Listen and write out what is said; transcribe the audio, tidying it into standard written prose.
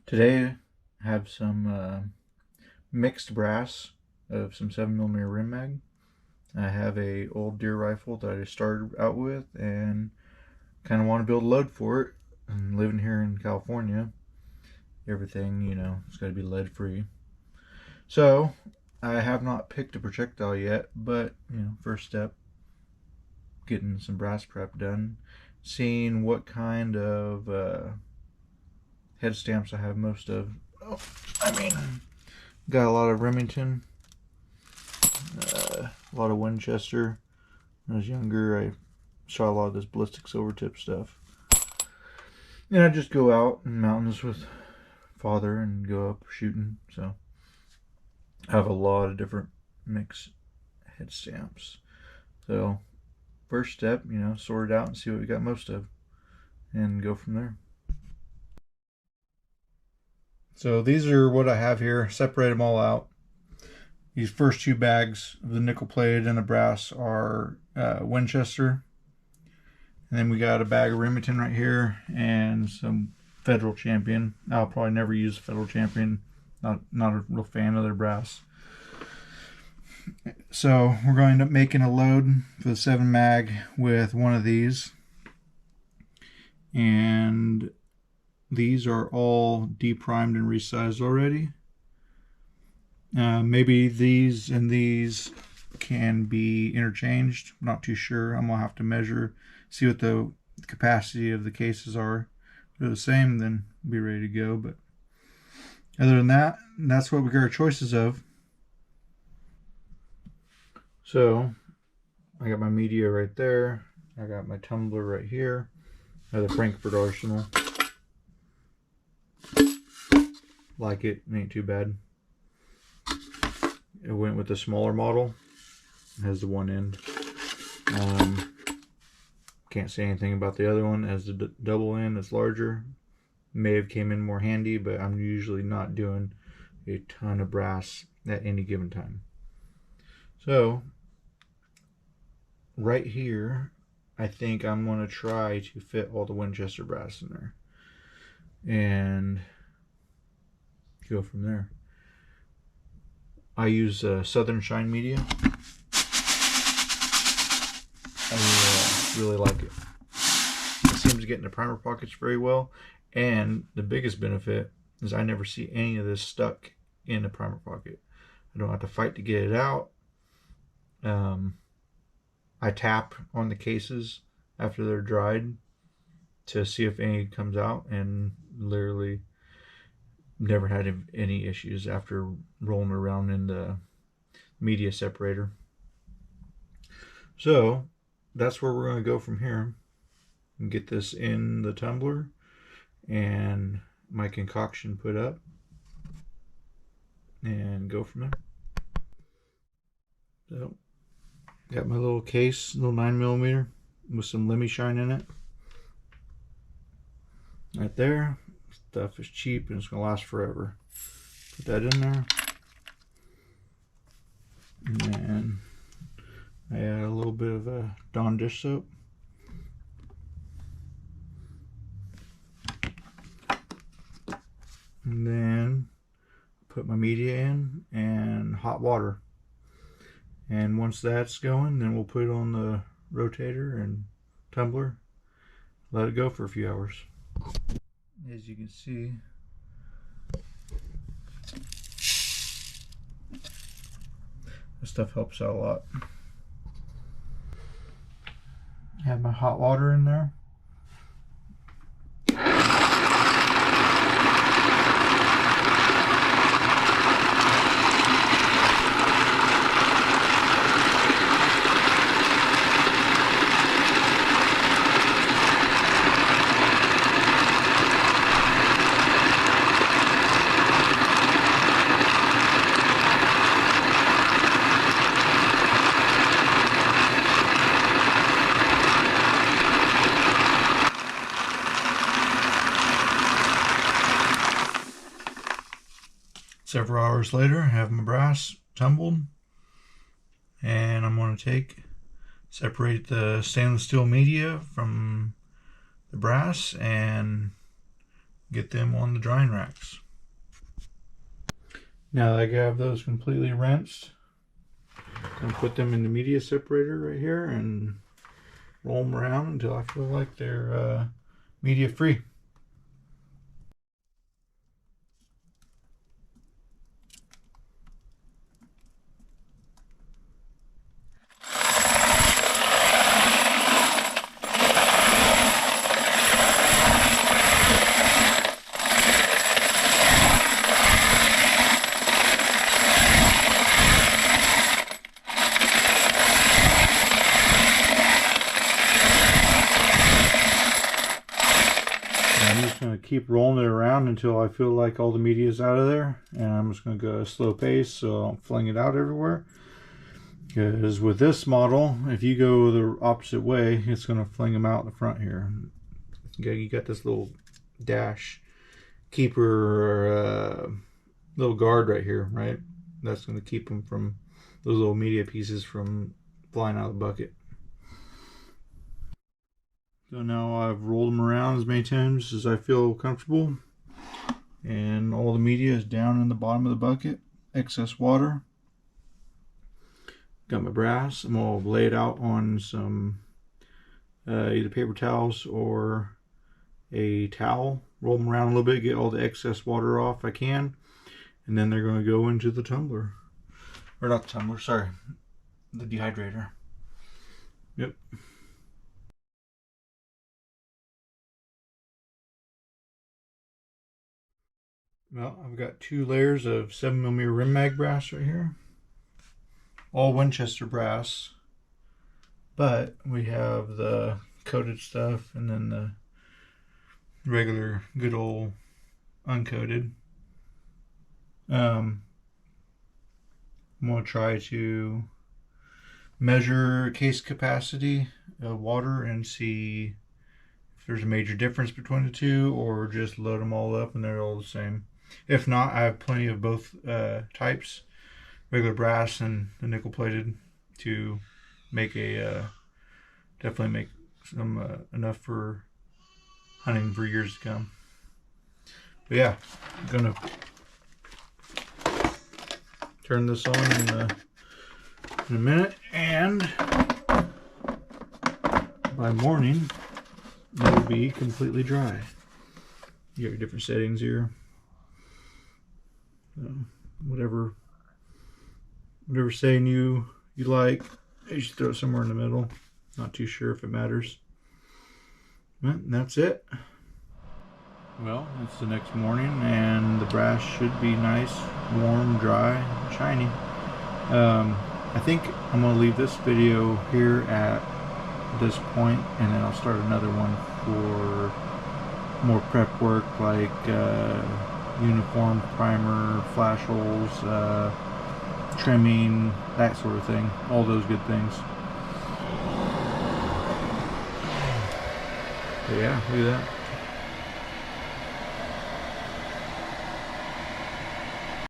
Today I have some mixed brass of some 7mm rim mag. I have a old deer rifle that I started out with and kind of want to build a load for it. And living here in California, everything, it's got to be lead free. So I have not picked a projectile yet, but first step, getting some brass prep done, seeing what kind of head stamps I have most of. Got a lot of Remington, a lot of Winchester. When I was younger, I saw a lot of this ballistic silver tip stuff. And I just go out in mountains with father and go up shooting. So I have a lot of different mixed head stamps. So first step, sort it out and see what we got most of and go from there. So these are what I have here. Separate them all out. These first two bags of the nickel plated and the brass are Winchester. And then we got a bag of Remington right here and some Federal Champion. I'll probably never use Federal Champion. Not a real fan of their brass. So we're going to end up making a load for the 7 mag with one of these. And these are all deprimed and resized already. Maybe these and these can be interchanged. I'm not too sure. I'm going to have to measure, see what the capacity of the cases are. If they're the same, then we'll be ready to go. But other than that, that's what we got our choices of. So I got my media right there. I got my tumbler right here. I have the Frankfurt Arsenal. Like it ain't too bad. It went with the smaller model. It has the one end. Can't say anything about the other one. It has the double end. It's larger. May have came in more handy, but I'm usually not doing a ton of brass at any given time. So right here, I think I'm going to try to fit all the Winchester brass in there and go from there. I use Southern Shine media. I really like it. It seems to get in the primer pockets very well, and the biggest benefit is I never see any of this stuck in the primer pocket. I don't have to fight to get it out. I tap on the cases after they're dried to see if any comes out, and literally never had any issues after rolling around in the media separator. So that's where we're going to go from here and get this in the tumbler and my concoction put up and go from there. So got my little case, little 9mm with some Lemmy Shine in it right there. Stuff is cheap and it's going to last forever. Put that in there. And then I add a little bit of a Dawn dish soap. And then put my media in and hot water. And once that's going, then we'll put it on the rotator and tumbler. Let it go for a few hours. As you can see, this stuff helps out a lot. I have my hot water in there. Several hours later, I have my brass tumbled, and I'm going to separate the stainless steel media from the brass and get them on the drying racks. Now that I have those completely rinsed, I'm going to put them in the media separator right here and roll them around until I feel like they're media free. I'm just going to keep rolling it around until I feel like all the media is out of there, and I'm just going to go at a slow pace so I don't fling it out everywhere. Because with this model, if you go the opposite way, it's going to fling them out the front here. You got this little dash keeper, little guard right here, right? That's going to keep them from those little media pieces from flying out of the bucket. So now I've rolled them around as many times as I feel comfortable, and all the media is down in the bottom of the bucket, excess water. Got my brass. I'm going to lay it out on some either paper towels or a towel, roll them around a little bit, get all the excess water off I can, and then they're going to go into the tumbler. Or not the tumbler, sorry, the dehydrator. Yep. Well, I've got 2 layers of 7mm rim mag brass right here. All Winchester brass. But we have the coated stuff and then the regular good old uncoated. I'm going to try to measure case capacity of water and see if there's a major difference between the two, or just load them all up and they're all the same. If not, I have plenty of both types, regular brass and the nickel plated, to make a definitely make some enough for hunting for years to come. But yeah, I'm gonna turn this on in a minute, and by morning it'll be completely dry. You got your different settings here. Whatever setting you like, you should throw it somewhere in the middle. Not too sure if it matters. But that's it. Well, it's the next morning and the brass should be nice, warm, dry, shiny. I think I'm going to leave this video here at this point, and then I'll start another one for more prep work, like uniform, primer, flash holes, trimming, that sort of thing. All those good things. But yeah, look at that.